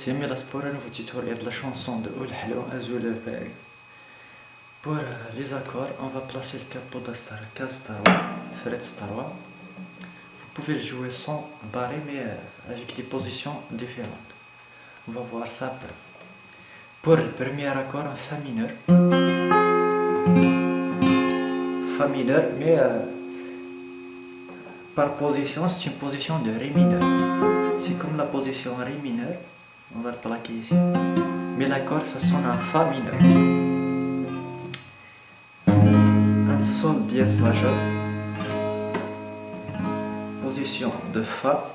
Similas pour un nouveau tutoriel de la chanson de Oul Hello Azul Berg. Pour les accords, on va placer le capot d'Astar, case Tarwa, fret Tarwa. Vous pouvez le jouer sans barré mais avec des positions différentes. On va voir ça après. Pour le premier accord en Fa mineur. Fa mineur mais par position, c'est une position de Ré mineur. C'est comme la position Ré mineur. On va le plaquer ici. Mais l'accord, ça sonne en Fa mineur. Un Sol dièse majeur. Position de Fa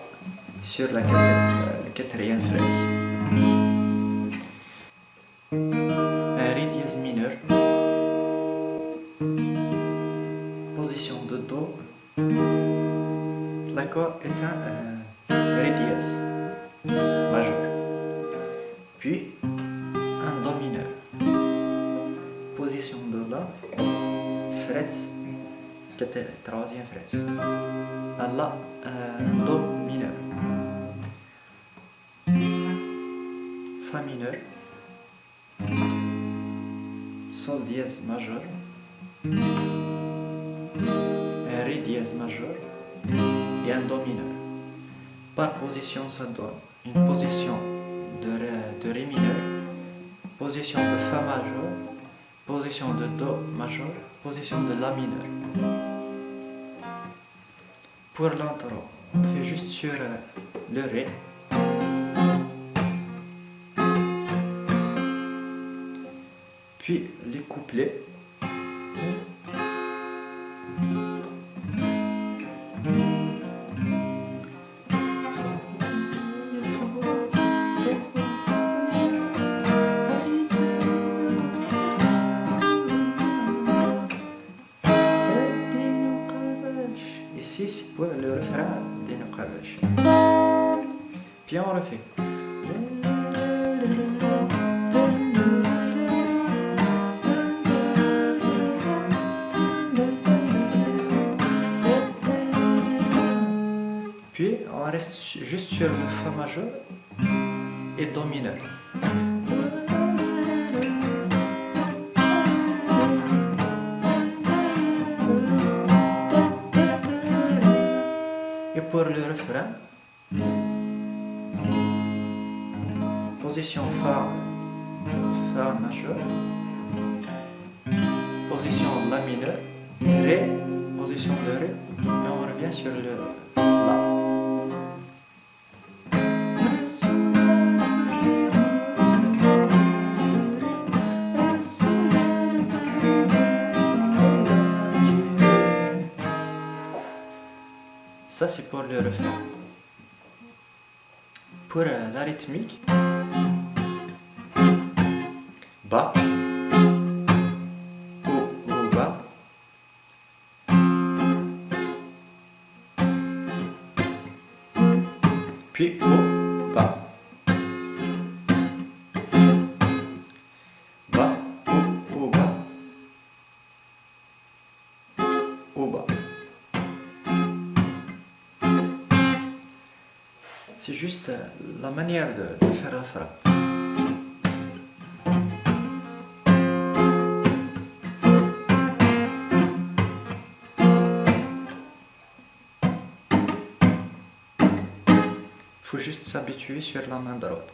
sur la quatrième fraise. Un Ré dièse mineur. Position de Do. L'accord est un Ré dièse majeur. Puis un Do mineur. Position de La, fret, troisième fret. Un La, un Do mineur. Fa mineur. Sol dièse majeur. Un Ré dièse majeur. Et un Do mineur. Par position, ça donne une position de Ré mineur, position de Fa majeur, position de Do majeur, position de La mineur. Pour l'intro, on fait juste sur le Ré. Puis les couplets. Ici, c'est pour le refrain des Naqabash. Puis on refait. Puis on reste juste sur le Fa majeur et Do mineur. Et pour le refrain, position Fa majeur, position La mineur, Ré, position de Ré, et on revient sur le La. Ça c'est pour le refrain. Pour la rythmique, Ba, ou Ba, puis ou Ba, Ba, ou Ba, ou Ba. C'est juste la manière de faire la frappe. Il faut juste s'habituer sur la main droite.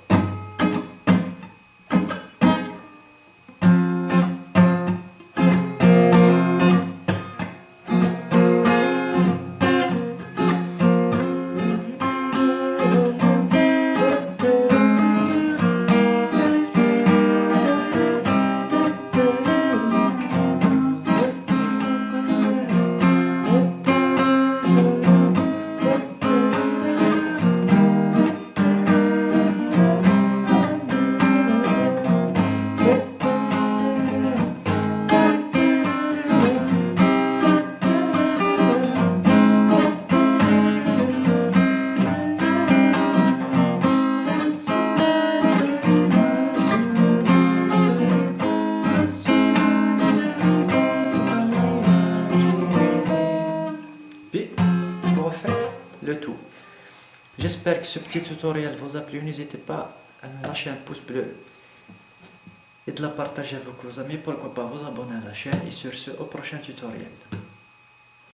J'espère que ce petit tutoriel vous a plu. N'hésitez pas lâchez un pouce bleu et de la partager avec vos amis, pourquoi pas vous abonner à la chaîne et sur ce au prochain tutoriel.